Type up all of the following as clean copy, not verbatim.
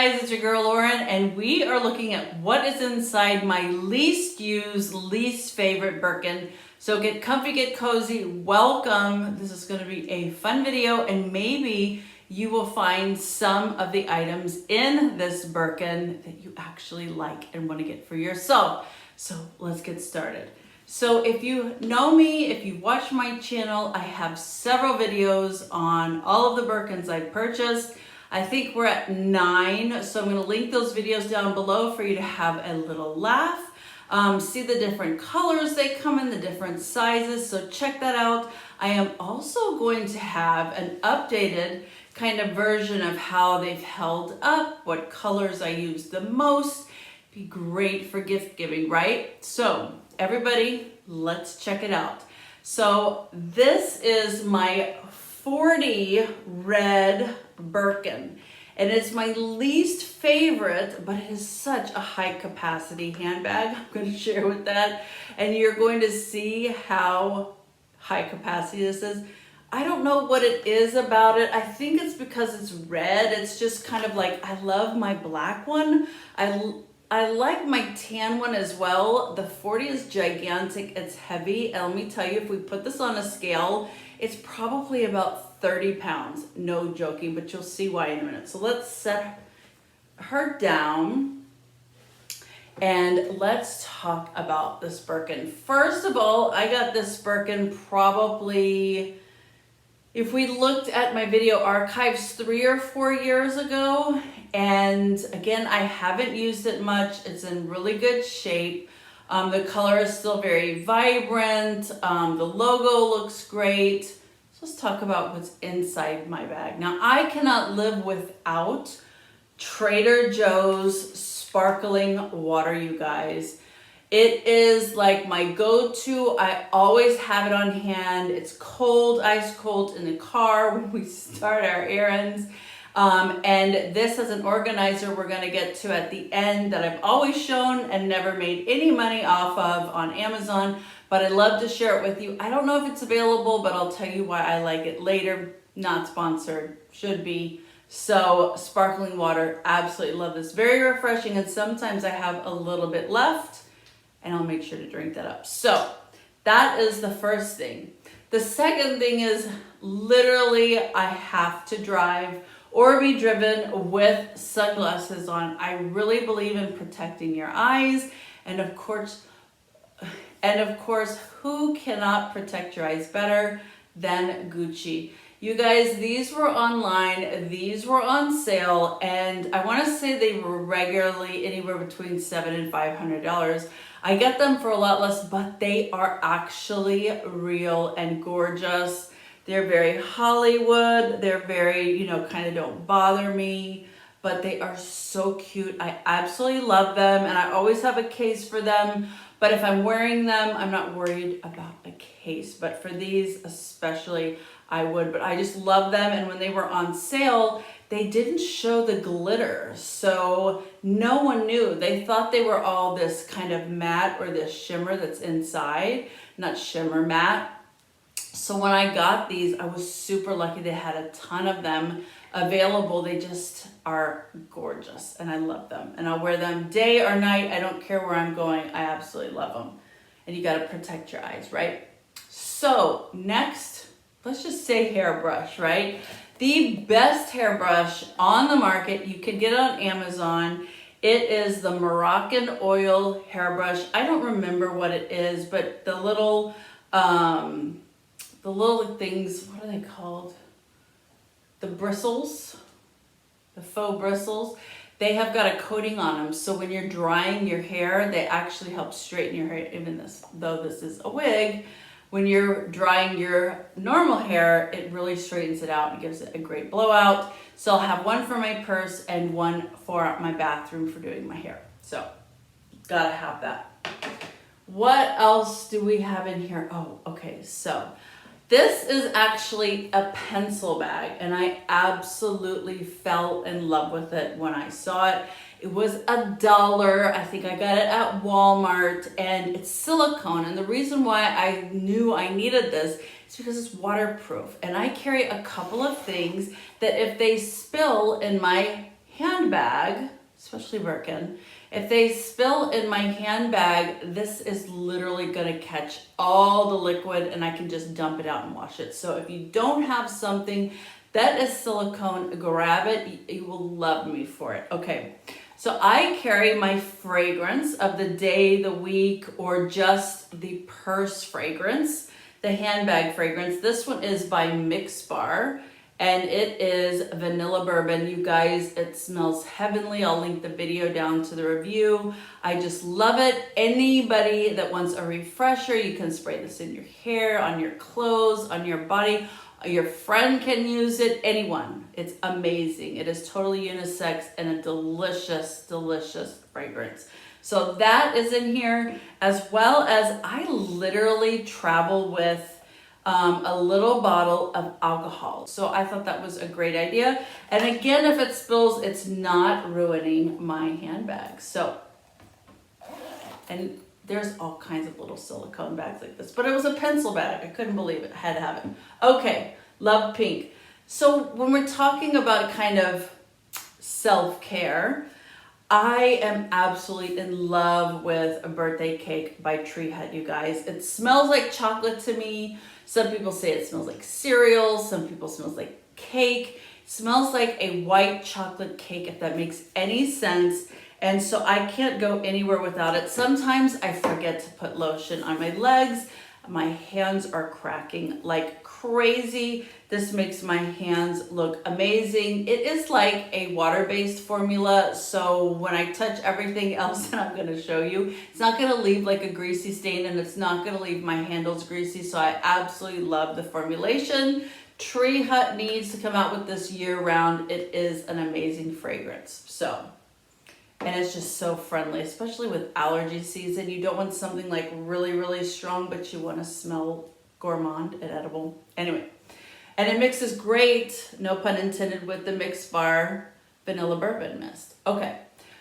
guys, it's your girl Lauren, and we are looking at what is inside my least used, least favorite Birkin. So get comfy, get cozy, welcome. This is gonna be a fun video, and maybe you will find some of the items in this Birkin that you actually like and wanna get for yourself. So let's get started. So if you know me, if you watch my channel, I have several videos on all of the Birkins I purchased. I think we're at 9, so I'm going to link those videos down below for you to have a little laugh. See the different colors they come in, the different sizes, so check that out. I am also going to have an updated kind of version of how they've held up, what colors I use the most. Be great for gift giving, right? So everybody, let's check it out. So this is my 40 red Birkin, and it's my least favorite, but it is such a high capacity handbag. I'm going to share with that, and you're going to see how high capacity this is. I don't know what it is about it. I think it's because it's red. It's just kind of like, I love my black one. I like my tan one as well. The 40 is gigantic, it's heavy, and let me tell you, if we put this on a scale, it's probably about 30 pounds. No joking, but you'll see why in a minute. So let's set her down and let's talk about this Birkin. First of all, I got this Birkin probably, if we looked at my video archives 3 or 4 years ago, and again, I haven't used it much. It's in really good shape. The color is still very vibrant. The logo looks great. So let's talk about what's inside my bag. Now, I cannot live without Trader Joe's sparkling water, you guys. It is like my go-to. I always have it on hand. It's cold, ice cold in the car when we start our errands. And this is an organizer we're going to get to at the end that I've always shown and never made any money off of on Amazon, but I'd love to share it with you. I don't know if it's available, but I'll tell you why I like it later. Not sponsored, should be. So sparkling water, absolutely love this. Very refreshing, and sometimes I have a little bit left and I'll make sure to drink that up. So that is the first thing. The second thing is literally I have to drive or be driven with sunglasses on. I really believe in protecting your eyes, and of course, who cannot protect your eyes better than Gucci? You guys, these were online, these were on sale, and I want to say they were regularly anywhere between $700 and $500. I get them for a lot less, but they are actually real and gorgeous. They're very Hollywood. They're very, kind of don't bother me, but they are so cute. I absolutely love them, and I always have a case for them. But if I'm wearing them, I'm not worried about a case. But for these especially, I would. But I just love them, and when they were on sale, they didn't show the glitter, so no one knew. They thought they were all this kind of matte or this shimmer that's inside, not shimmer, matte. So when I got these, I was super lucky. They had a ton of them available. They just are gorgeous, and I love them. And I'll wear them day or night. I don't care where I'm going. I absolutely love them. And you got to protect your eyes, right? So next, let's just say hairbrush, right? The best hairbrush on the market. You can get it on Amazon. It is the Moroccan oil hairbrush. I don't remember what it is, but the little things, what are they called? The bristles, the faux bristles. They have got a coating on them, so when you're drying your hair, they actually help straighten your hair. Even though this is a wig, when you're drying your normal hair, it really straightens it out and gives it a great blowout. So I'll have one for my purse and one for my bathroom for doing my hair. So gotta have that. What else do we have in here? Oh, okay, so this is actually a pencil bag, and I absolutely fell in love with it when I saw it. It was $1. I think I got it at Walmart, and it's silicone. And the reason why I knew I needed this is because it's waterproof. And I carry a couple of things that if they spill in my handbag, especially Birkin, if they spill in my handbag, this is literally gonna catch all the liquid and I can just dump it out and wash it. So if you don't have something that is silicone, grab it. You will love me for it. Okay, so I carry my fragrance of the day, the week, or just the purse fragrance, the handbag fragrance. This one is by Mixbar. And it is vanilla bourbon. You guys, it smells heavenly. I'll link the video down to the review. I just love it. Anybody that wants a refresher, you can spray this in your hair, on your clothes, on your body. Your friend can use it, anyone. It's amazing. It is totally unisex and a delicious, delicious fragrance. So that is in here, as well as I literally travel with a little bottle of alcohol. So I thought that was a great idea. And again, if it spills, it's not ruining my handbag. So, and there's all kinds of little silicone bags like this, but it was a pencil bag. I couldn't believe it. I had to have it. Okay, love pink. So when we're talking about kind of self-care, I am absolutely in love with a birthday cake by Tree Hut, you guys. It smells like chocolate to me. Some people say it smells like cereal. Some people smells like cake. It smells like a white chocolate cake, if that makes any sense. And so I can't go anywhere without it. Sometimes I forget to put lotion on my legs. My hands are cracking like crazy. This makes my hands look amazing. It is like a water-based formula, so when I touch everything else that I'm gonna show you, it's not gonna leave like a greasy stain and it's not gonna leave my handles greasy, so I absolutely love the formulation. Tree Hut needs to come out with this year-round. It is an amazing fragrance. So, and it's just so friendly, especially with allergy season. You don't want something like really, really strong, but you want to smell gourmand and edible. Anyway, and it mixes great, no pun intended, with the Mixbar vanilla bourbon mist. Okay,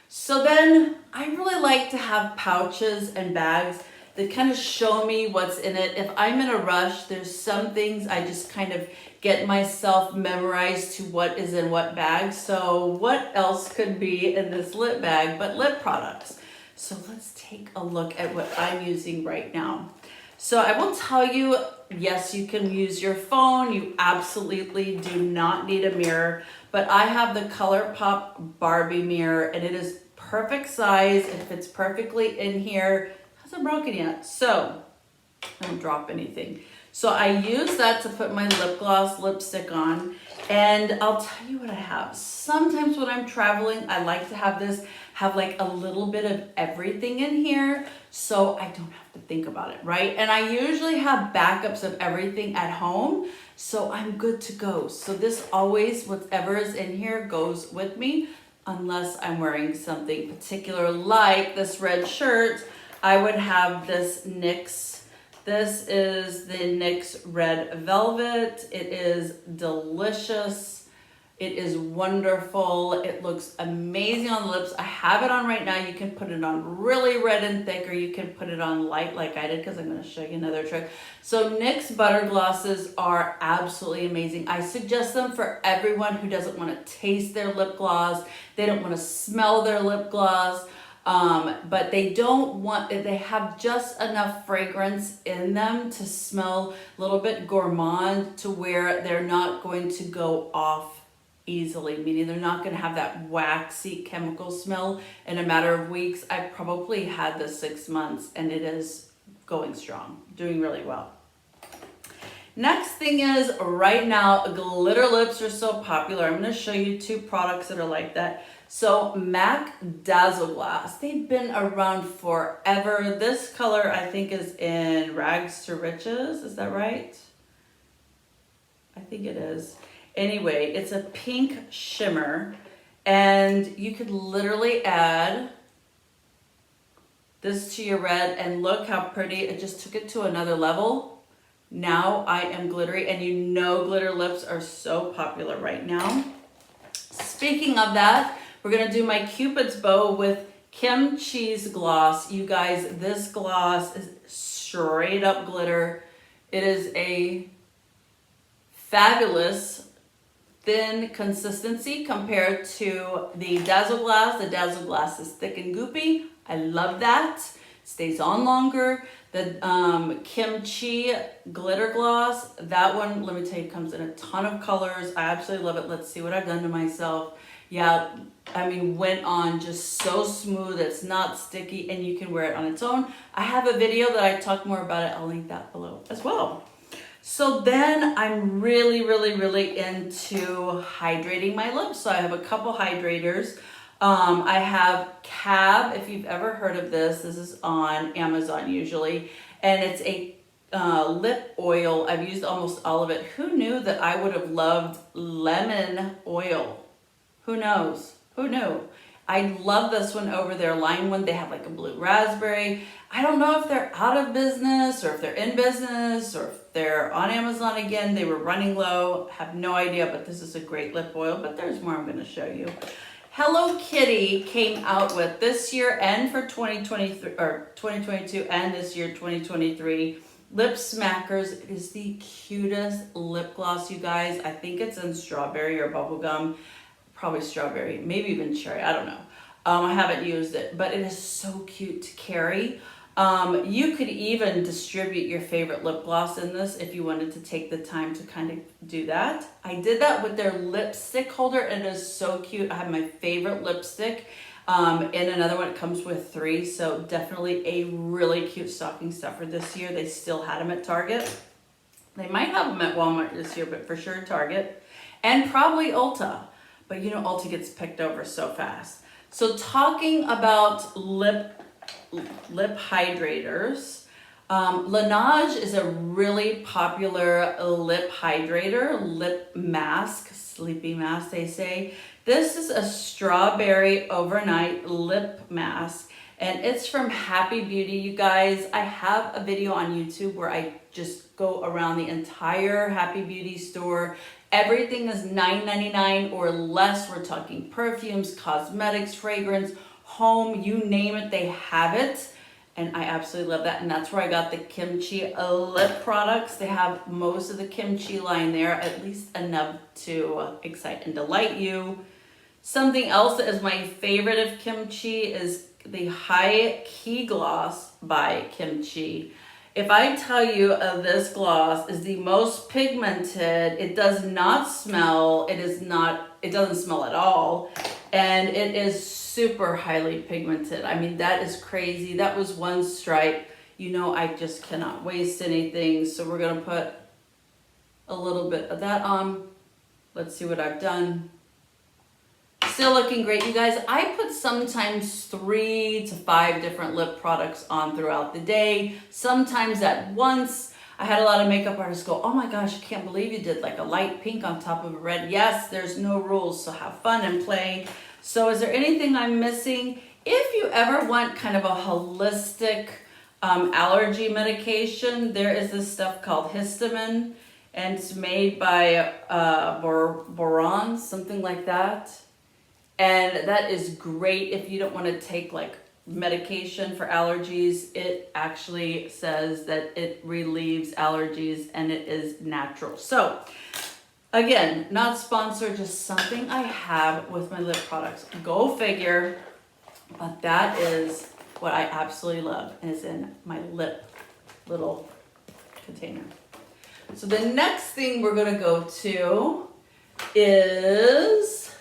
so then I really like to have pouches and bags that kind of show me what's in it. If I'm in a rush, there's some things I just kind of get myself memorized to what is in what bag. So what else could be in this lip bag but lip products? So let's take a look at what I'm using right now. So I will tell you, yes, you can use your phone. You absolutely do not need a mirror, but I have the ColourPop Barbie mirror and it is perfect size. It fits perfectly in here. Hasn't broken yet, so I don't drop anything. So I use that to put my lip gloss, lipstick on, and I'll tell you what I have. Sometimes when I'm traveling, I like to have this, have like a little bit of everything in here, so I don't have to think about it, right? And I usually have backups of everything at home, so I'm good to go. So this always, whatever is in here goes with me, unless I'm wearing something particular like this red shirt. I would have this NYX. This is the NYX Red Velvet. It is delicious. It is wonderful. It looks amazing on the lips. I have it on right now. You can put it on really red and thick, or you can put it on light like I did, because I'm going to show you another trick. So NYX Butter Glosses are absolutely amazing. I suggest them for everyone who doesn't want to taste their lip gloss. They don't want to smell their lip gloss. But they have just enough fragrance in them to smell a little bit gourmand, to where they're not going to go off easily, meaning they're not going to have that waxy chemical smell in a matter of weeks. I've probably had this 6 months and it is going strong, doing really well. Next thing is, right now, glitter lips are so popular. I'm going to show you two products that are like that. So MAC Dazzle Glass, they've been around forever. This color I think is in Rags to Riches, is that right? I think it is. Anyway, it's a pink shimmer, and you could literally add this to your red, and look how pretty. It just took it to another level. Now I am glittery, and you know glitter lips are so popular right now. Speaking of that, we're gonna do my Cupid's bow with Kim Cheese Gloss. You guys, this gloss is straight up glitter. It is a fabulous thin consistency compared to the Dazzle Glass. The Dazzle Glass is thick and goopy. I love that. Stays on longer. The Kimchi glitter gloss, that one, let me tell you, comes in a ton of colors. I absolutely love it. Let's see what I've done to myself. Yeah, I mean, went on just so smooth. It's not sticky, and you can wear it on its own. I have a video that I talk more about it. I'll link that below as well. So then I'm really into hydrating my lips. So I have a couple hydrators. I have Cab, if you've ever heard of this. This is on Amazon usually. And it's a lip oil. I've used almost all of it. Who knew that I would have loved lemon oil? Who knows? Who knew? I love this one over their line one. They have like a blue raspberry. I don't know if they're out of business or if they're in business or if they're on Amazon again. They were running low. Have no idea, but this is a great lip oil. But there's more I'm going to show you. Hello Kitty came out with this year and for 2023 or 2022 and this year 2023 Lip Smackers. It is the cutest lip gloss, you guys. I think it's in strawberry or bubblegum, probably strawberry, maybe even cherry. I don't know. I haven't used it, but it is so cute to carry. You could even distribute your favorite lip gloss in this if you wanted to take the time to kind of do that. I did that with their lipstick holder, and it is so cute. I have my favorite lipstick and another one. It comes with 3, so definitely a really cute stocking stuffer this year. They still had them at Target. They might have them at Walmart this year, but for sure Target and probably Ulta. But you know, Ulta gets picked over so fast. So talking about lip hydrators, Laneige is a really popular lip hydrator, lip mask, sleepy mask they say. This is a strawberry overnight lip mask, and it's from Happy Beauty, you guys. I have a video on YouTube where I just go around the entire Happy Beauty store. Everything is $9.99 or less. We're talking perfumes, cosmetics, fragrance, home, you name it, they have it. And I absolutely love that. And that's where I got the Kimchi lip products. They have most of the Kimchi line there, at least enough to excite and delight you. Something else that is my favorite of Kimchi is the High Key Gloss by Kimchi. If I tell you this gloss is the most pigmented, it does not smell, it doesn't smell at all, and it is super highly pigmented. I mean, that is crazy. That was one stripe. You know, I just cannot waste anything, so we're gonna put a little bit of that on. Let's see what I've done. Still looking great, you guys. I put sometimes 3 to 5 different lip products on throughout the day, sometimes at once. I had a lot of makeup artists go, oh my gosh, I can't believe you did like a light pink on top of a red. Yes, there's no rules, so have fun and play. So is there anything I'm missing? If you ever want kind of a holistic allergy medication, there is this stuff called histamine, and it's made by Boron, something like that. And that is great if you don't want to take like medication for allergies. It actually says that it relieves allergies and it is natural. So again, not sponsored, just something I have with my lip products. Go figure. But that is what I absolutely love, and is in my lip little container. So the next thing we're going to go to is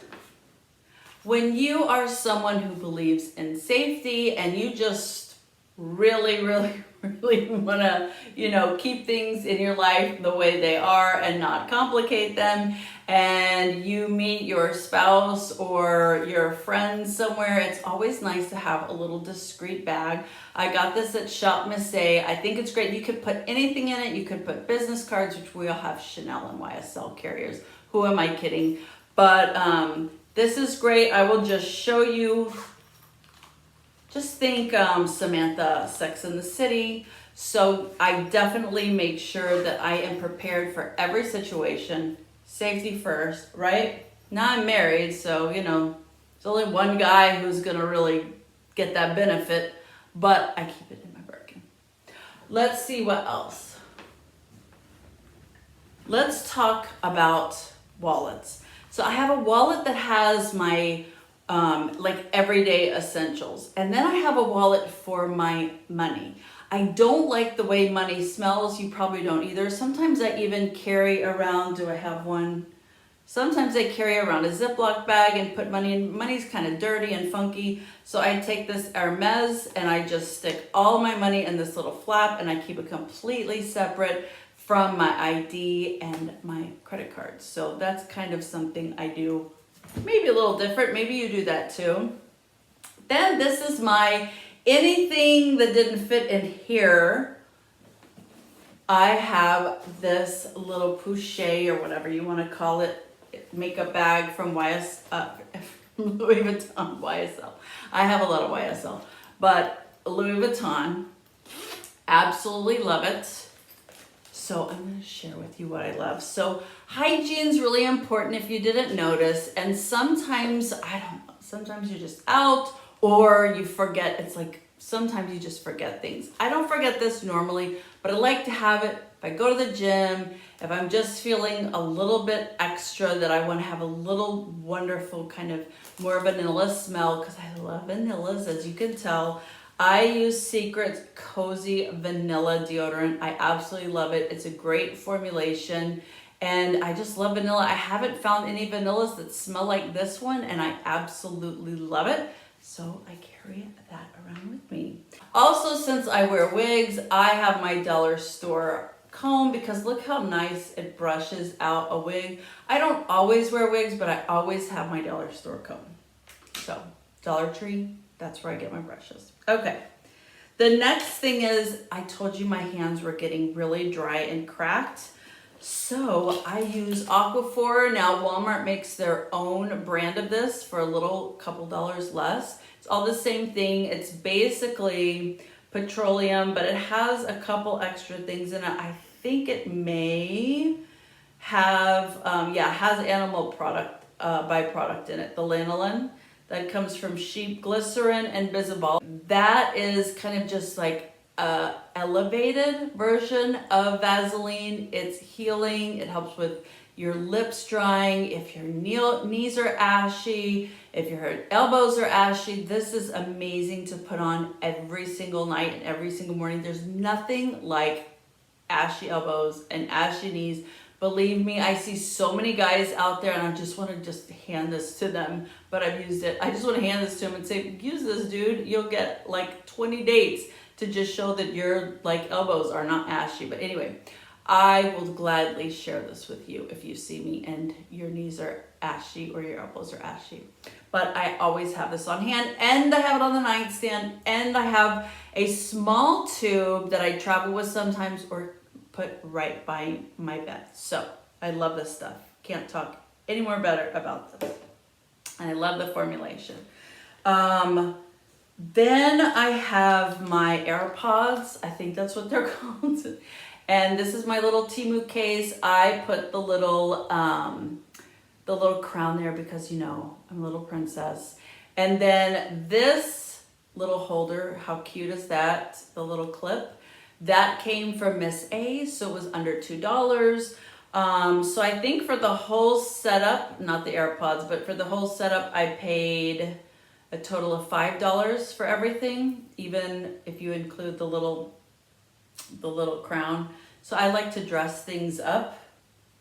when you are someone who believes in safety and you just really want to, you know, keep things in your life the way they are and not complicate them, and you meet your spouse or your friend somewhere, it's always nice to have a little discreet bag. I got this at Shop Miss A. I think it's great. You could put anything in it. You could put business cards, which we all have Chanel and YSL carriers. Who am I kidding? But this is great. I will just show you. Just think Samantha, Sex and the City. So I definitely make sure that I am prepared for every situation. Safety first, right? Now I'm married, so, you know, there's only one guy who's going to really get that benefit, but I keep it in my Birkin. Let's see what else. Let's talk about wallets. So I have a wallet that has my like everyday essentials. And then I have a wallet for my money. I don't like the way money smells. You probably don't either. Sometimes I even carry around, do I have one? Sometimes I carry around a Ziploc bag and put money in. Money's kind of dirty and funky. So I take this Hermes and I just stick all my money in this little flap and I keep it completely separate from my ID and my credit cards. So that's kind of something I do, maybe a little different. Maybe you do that too. Then this is my anything that didn't fit in here. I have this little Pouchet or whatever you want to call it, makeup bag from Louis Vuitton, YSL. I have a lot of YSL, but Louis Vuitton, absolutely love it. So I'm going to share with you what I love. So hygiene is really important if you didn't notice. And sometimes, I don't know, sometimes you're just out or you forget. It's like sometimes you just forget things. I don't forget this normally, but I like to have it if I go to the gym, if I'm just feeling a little bit extra that I want to have a little wonderful kind of more vanilla smell, because I love vanillas, as you can tell. I use Secret's Cozy Vanilla Deodorant. I absolutely love it. It's a great formulation and I just love vanilla. I haven't found any vanillas that smell like this one and I absolutely love it. So I carry that around with me. Also, since I wear wigs, I have my dollar store comb because look how nice it brushes out a wig. I don't always wear wigs, but I always have my dollar store comb. So Dollar Tree, that's where I get my brushes. Okay, the next thing is, I told you my hands were getting really dry and cracked. So I use Aquaphor. Now Walmart makes their own brand of this for a little couple dollars less. It's all the same thing. It's basically petroleum, but it has a couple extra things in it. I think it may have, it has animal product, byproduct in it, the lanolin. That comes from sheep, glycerin, and bisabol. That is kind of just like a elevated version of Vaseline. It's healing. It helps with your lips drying. If your knees are ashy, if your elbows are ashy, this is amazing to put on every single night and every single morning. There's nothing like ashy elbows and ashy knees. Believe me, I see so many guys out there and I just want to just hand this to them, but I've used it. I just want to hand this to them and say, use this, dude. You'll get like 20 dates to just show that your like elbows are not ashy. But anyway, I will gladly share this with you if you see me and your knees are ashy or your elbows are ashy. But I always have this on hand and I have it on the nightstand and I have a small tube that I travel with sometimes or put right by my bed. So I love this stuff. Can't talk any more better about this. And I love the formulation. Then I have my AirPods. I think that's what they're called. And this is my little Temu case. I put the little crown there because, you know, I'm a little princess. And then this little holder, how cute is that? The little clip. That came from Miss A, so it was under $2. So I think for the whole setup, not the AirPods, but for the whole setup, I paid a total of $5 for everything, even if you include the little crown. So I like to dress things up.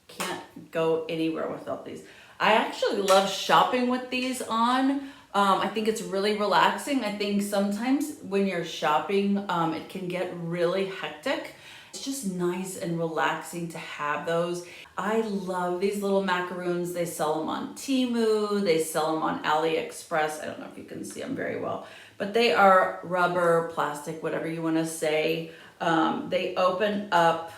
Can't go anywhere without these. I actually love shopping with these on. I think it's really relaxing. I think sometimes when you're shopping, it can get really hectic. It's just nice and relaxing to have those. I love these little macaroons. They sell them on Temu. They sell them on Aliexpress. I don't know if you can see them very well, but they are rubber, plastic, whatever you want to say. They open up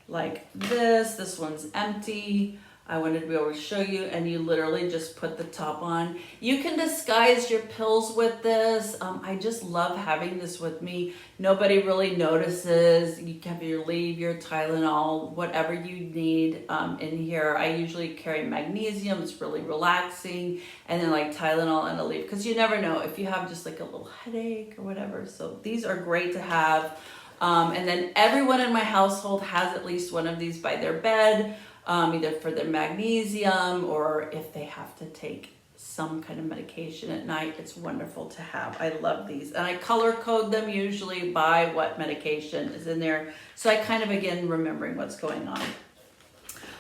like this. This one's empty. I wanted to be able to show you, and you literally just put the top on. You can disguise your pills with this. I just love having this with me. Nobody really notices. You can leave your Tylenol, whatever you need in here. I usually carry magnesium. It's really relaxing. And then like Tylenol and a leaf, because you never know if you have just like a little headache or whatever. So these are great to have. And then everyone in my household has at least one of these by their bed. either for their magnesium or if they have to take some kind of medication at night. It's wonderful to have. I love these. And I color code them usually by what medication is in there. So I kind of, again, remembering what's going on.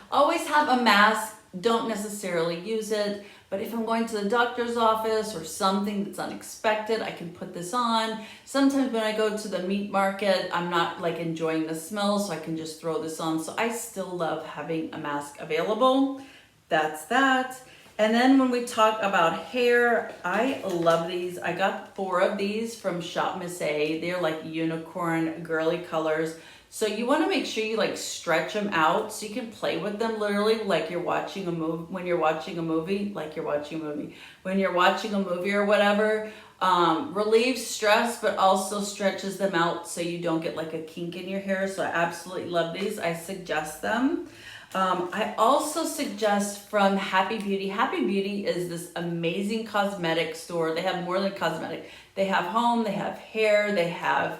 Always have a mask. Don't necessarily use it. But if I'm going to the doctor's office or something that's unexpected, I can put this on. Sometimes when I go to the meat market, I'm not like enjoying the smell, so I can just throw this on. So I still love having a mask available. That's that. And then when we talk about hair, I love these. I got 4 of these from Shop Miss A. They're like unicorn girly colors. So you want to make sure you like stretch them out so you can play with them literally like you're watching a movie. When you're watching a movie, like you're watching a movie. When you're watching a movie or whatever, relieves stress, but also stretches them out so you don't get like a kink in your hair. So I absolutely love these. I suggest them. I also suggest from Happy Beauty. Happy Beauty is this amazing cosmetic store. They have more than cosmetic. They have home, they have hair, they have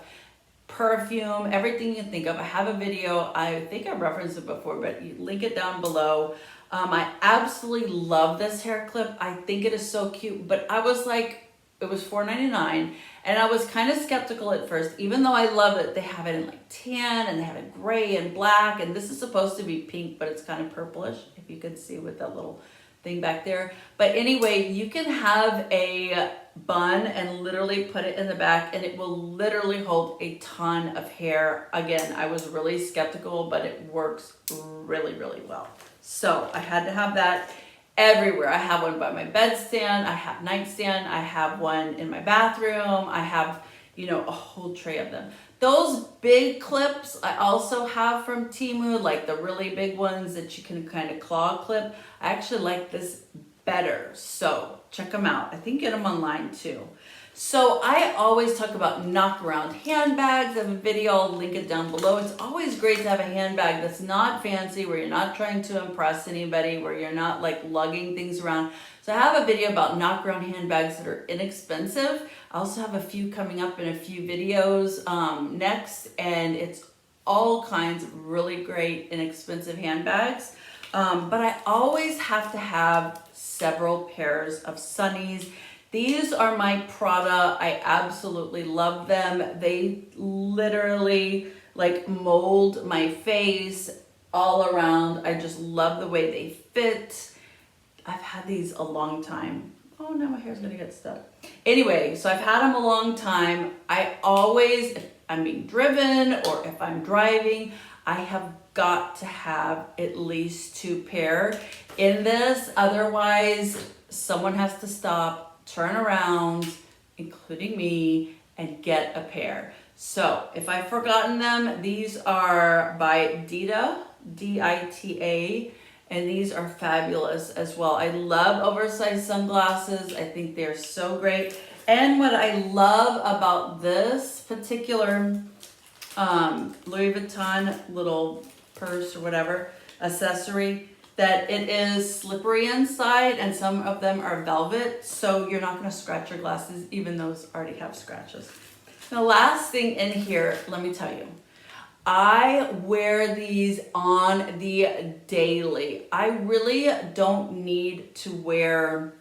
perfume, everything you can think of. I have a video. I think I referenced it before, but you link it down below. I absolutely love this hair clip. I think it is so cute, but I was like, it was $4.99, and I was kind of skeptical at first, even though I love it. They have it in like tan, and they have it gray and black, and this is supposed to be pink, but it's kind of purplish, if you can see with that little thing back there. But anyway, you can have a bun and literally put it in the back, and it will literally hold a ton of hair. Again, I was really skeptical, but it works really, really well. So I had to have that everywhere. I have one by my bedstand, I have nightstand, I have one in my bathroom, I have, you know, a whole tray of them. Those big clips I also have from Temu, like the really big ones that you can kind of claw clip. I actually like this better, so check them out. I think get them online too. So I always talk about knock around handbags. I have a video, I'll link it down below. It's always great to have a handbag that's not fancy, where you're not trying to impress anybody, where you're not like lugging things around. So I have a video about knock around handbags that are inexpensive. I also have a few coming up in a few videos next, and it's all kinds of really great inexpensive handbags. But I always have to have several pairs of sunnies. These are my Prada. I absolutely love them. They literally like mold my face all around. I just love the way they fit. I've had these a long time. Oh, now my hair's gonna get stuck. Anyway, so I've had them a long time. I always, if I'm being driven or if I'm driving, I have got to have at least 2 pair in this. Otherwise, someone has to stop, turn around, including me, and get a pair. So if I've forgotten them, these are by Dita, D-I-T-A, and these are fabulous as well. I love oversized sunglasses. I think they're so great. And what I love about this particular Louis Vuitton little purse or whatever, accessory, that it is slippery inside, and some of them are velvet, so you're not going to scratch your glasses, even those already have scratches. The last thing in here, let me tell you, I wear these on the daily. I really don't need to wear,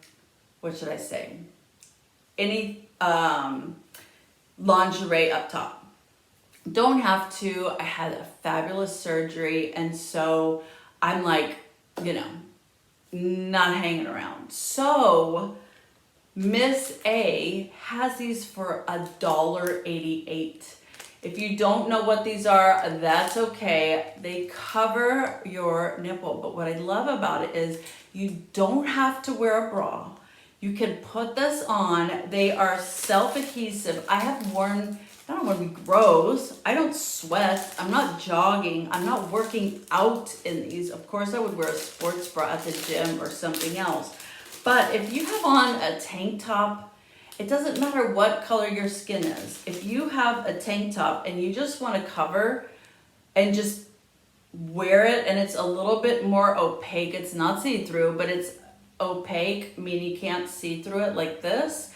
what should I say, any lingerie up top. Don't have to. I had a fabulous surgery, and so I'm like, you know, not hanging around. So Miss A has these for $1.88. If you don't know what these are, that's okay. They cover your nipple, but what I love about it is you don't have to wear a bra. You can put this on. They are self-adhesive. I have worn, I don't want to be gross. I don't sweat. I'm not jogging. I'm not working out in these. Of course, I would wear a sports bra at the gym or something else. But if you have on a tank top, it doesn't matter what color your skin is. If you have a tank top and you just want to cover and just wear it, and it's a little bit more opaque, it's not see-through, but it's opaque, meaning you can't see through it like this.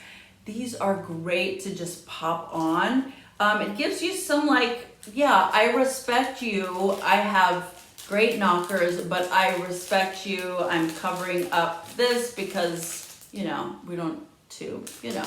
These are great to just pop on. It gives you some like, yeah, I respect you. I have great knockers, but I respect you. I'm covering up this because, you know, we don't to, you know,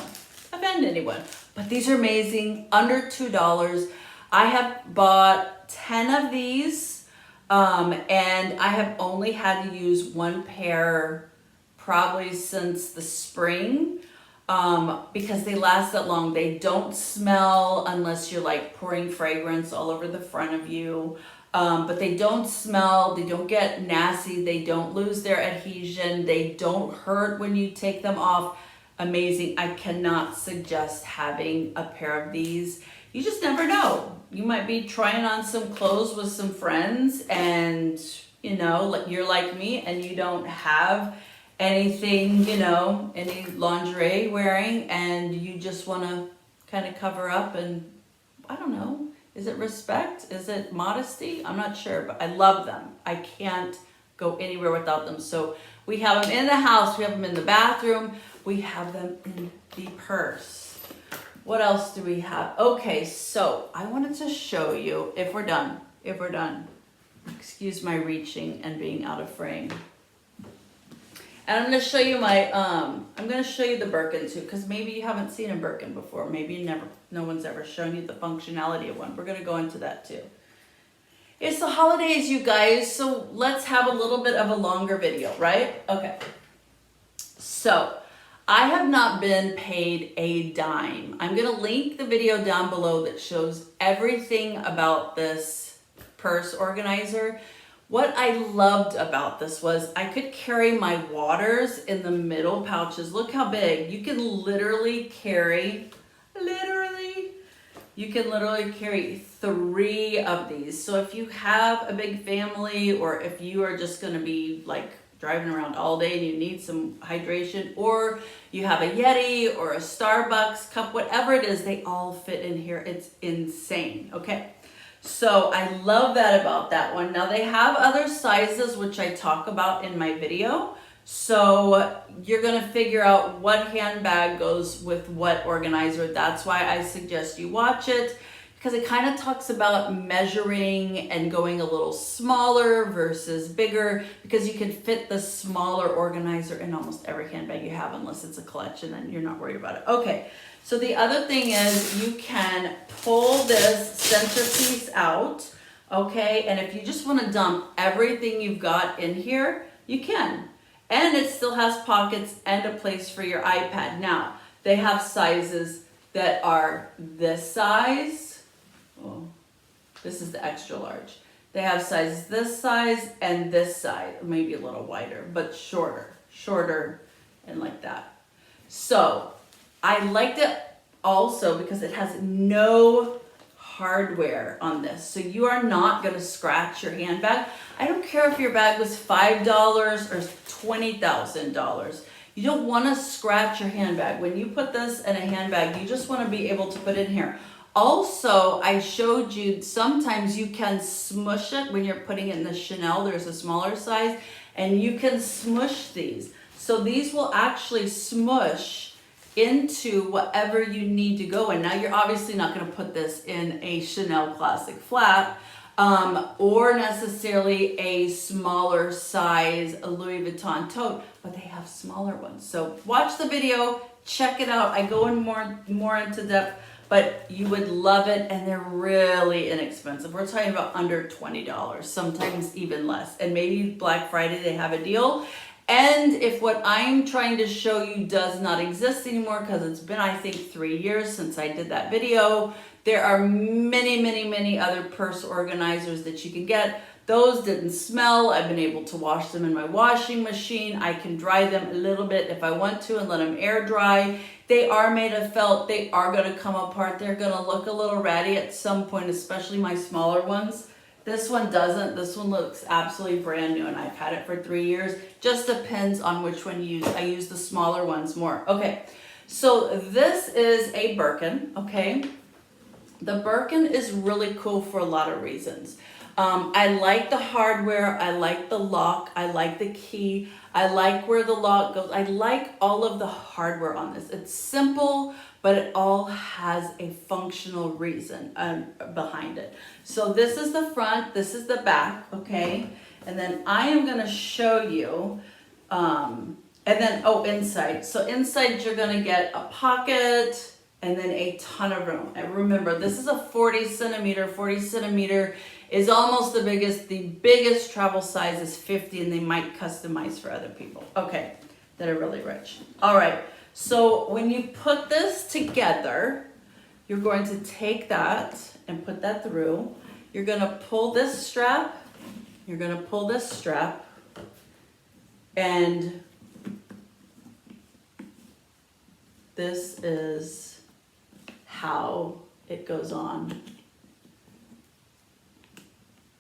offend anyone. But these are amazing, under $2. I have bought 10 of these, and I have only had to use one pair probably since the spring, because they last that long. They don't smell unless you're like pouring fragrance all over the front of you. But they don't smell, they don't get nasty, they don't lose their adhesion, they don't hurt when you take them off. Amazing. I cannot suggest having a pair of these. You just never know. You might be trying on some clothes with some friends and, you know, you're like me and you don't have anything, you know, any lingerie wearing, and you just want to kind of cover up and, I don't know, is it respect? Is it modesty? I'm not sure, but I love them. I can't go anywhere without them. So we have them in the house, we have them in the bathroom, we have them in the purse. What else do we have? Okay, so I wanted to show you, if we're done, excuse my reaching and being out of frame. And I'm going to show you my, I'm going to show you the Birkin too, because maybe you haven't seen a Birkin before. Maybe no one's ever shown you the functionality of one. We're going to go into that too. It's the holidays, you guys, so let's have a little bit of a longer video, right? Okay. So, I have not been paid a dime. I'm going to link the video down below that shows everything about this purse organizer. What I loved about this was I could carry my waters in the middle pouches. Look how big. You can literally carry, you can literally carry 3 of these. So if you have a big family, or if you are just going to be like driving around all day and you need some hydration, or you have a Yeti or a Starbucks cup, whatever it is, they all fit in here. It's insane. Okay. So I love that about that one. Now they have other sizes, which I talk about in my video. So you're going to figure out what handbag goes with what organizer. That's why I suggest you watch it, because it kind of talks about measuring and going a little smaller versus bigger, because you can fit the smaller organizer in almost every handbag you have, unless it's a clutch, and then you're not worried about it. Okay, so the other thing is you can pull this centerpiece out, okay, and if you just want to dump everything you've got in here, you can. And it still has pockets and a place for your iPad. Now, they have sizes that are this size. Oh, this is the extra large. They have sizes this size and this size, maybe a little wider, but shorter, and like that. So I liked it also because it has no hardware on this. So you are not going to scratch your handbag. I don't care if your bag was $5 or $20,000. You don't want to scratch your handbag. When you put this in a handbag, you just want to be able to put it in here. Also, I showed you sometimes you can smush it when you're putting it in the Chanel. There's a smaller size, and you can smush these. So these will actually smush into whatever you need to go in. Now you're obviously not going to put this in a Chanel Classic Flap, or necessarily a smaller size Louis Vuitton tote, but they have smaller ones. So watch the video, check it out. I go in more into depth, but you would love it, and they're really inexpensive. We're talking about under $20, sometimes even less. And maybe Black Friday they have a deal. And if what I'm trying to show you does not exist anymore, because it's been, I think, 3 years since I did that video, there are many other purse organizers that you can get. Those didn't smell. I've been able to wash them in my washing machine. I can dry them a little bit if I want to and let them air dry. They are made of felt. They are going to come apart. They're going to look a little ratty at some point, especially my smaller ones. This one doesn't. This one looks absolutely brand new, and I've had it for 3 years. Just depends on which one you use. I use the smaller ones more. Okay, so this is a Birkin, okay? The Birkin is really cool for a lot of reasons. I like the hardware, I like the lock, I like the key, I like where the lock goes. I like all of the hardware on this. It's simple, but it all has a functional reason behind it. So this is the front, this is the back, okay? And then I am gonna show you, and then, oh, inside. So inside you're gonna get a pocket and then a ton of room. And remember, this is a 40 centimeter. 40 centimeter is almost the biggest travel size is 50, and they might customize for other people, okay, that are really rich. All right, so when you put this together, you're going to take that and put that through. You're gonna pull this strap, and this is how it goes on.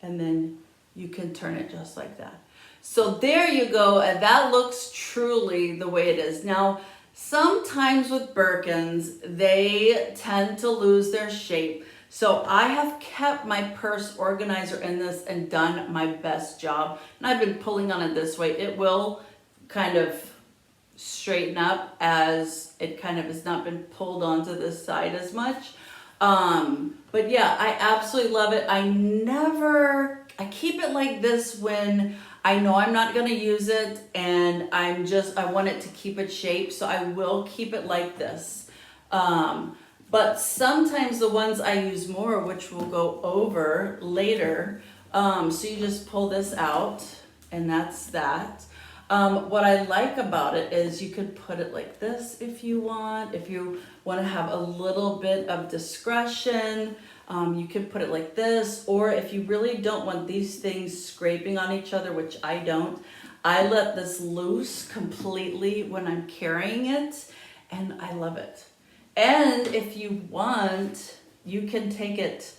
And then you can turn it just like that. So there you go, and that looks truly the way it is. Now, sometimes with Birkins, they tend to lose their shape. So I have kept my purse organizer in this and done my best job. And I've been pulling on it this way. It will kind of straighten up as it kind of has not been pulled onto this side as much. But yeah, I absolutely love it. I keep it like this when I know I'm not gonna use it and I want it to keep its shape, so I will keep it like this. But sometimes the ones I use more, which we'll go over later, so you just pull this out and that's that. What I like about it is you could put it like this if you want to have a little bit of discretion. You could put it like this, or if you really don't want these things scraping on each other, which I don't, I let this loose completely when I'm carrying it, and I love it. And if you want, you can take it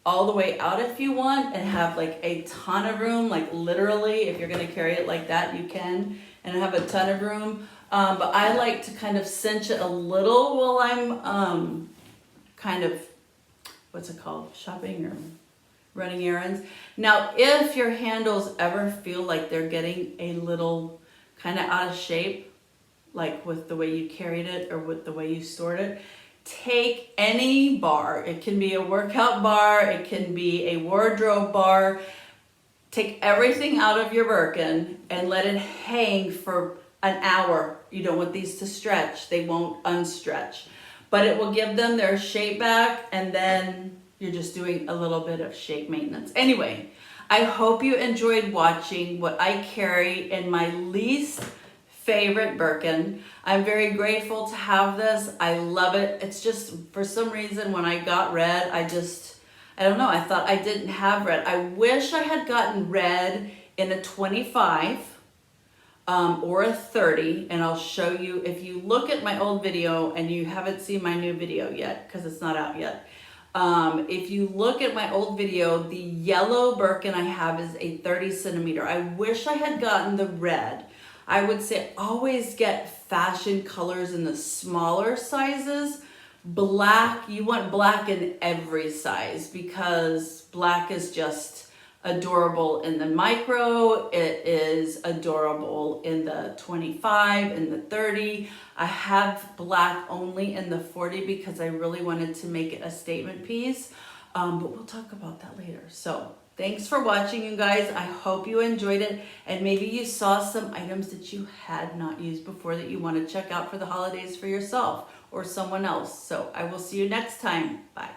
all the way out if you want and have like a ton of room, like literally if you're going to carry it like that, you can, and have a ton of room. But I like to kind of cinch it a little while I'm kind of, what's it called, shopping or running errands. Now, if your handles ever feel like they're getting a little kind of out of shape, like with the way you carried it or with the way you stored it, take any bar. It can be a workout bar, it can be a wardrobe bar. Take everything out of your Birkin and let it hang for an hour. You don't want these to stretch. They won't unstretch. But it will give them their shape back, and then you're just doing a little bit of shape maintenance. Anyway, I hope you enjoyed watching what I carry in my least favorite Birkin. I'm very grateful to have this. I love it. It's just, for some reason, when I got red, I don't know, I thought I didn't have red. I wish I had gotten red in a 25 or a 30, and I'll show you, if you look at my old video and you haven't seen my new video yet, because it's not out yet. If you look at my old video, the yellow Birkin I have is a 30 centimeter. I wish I had gotten the red. I would say always get fashion colors in the smaller sizes. Black, you want black in every size because black is just adorable in the micro. It is adorable in the 25 and the 30. I have black only in the 40 because I really wanted to make it a statement piece. But we'll talk about that later. So thanks for watching, you guys. I hope you enjoyed it, and maybe you saw some items that you had not used before that you want to check out for the holidays for yourself or someone else. So I will see you next time. Bye.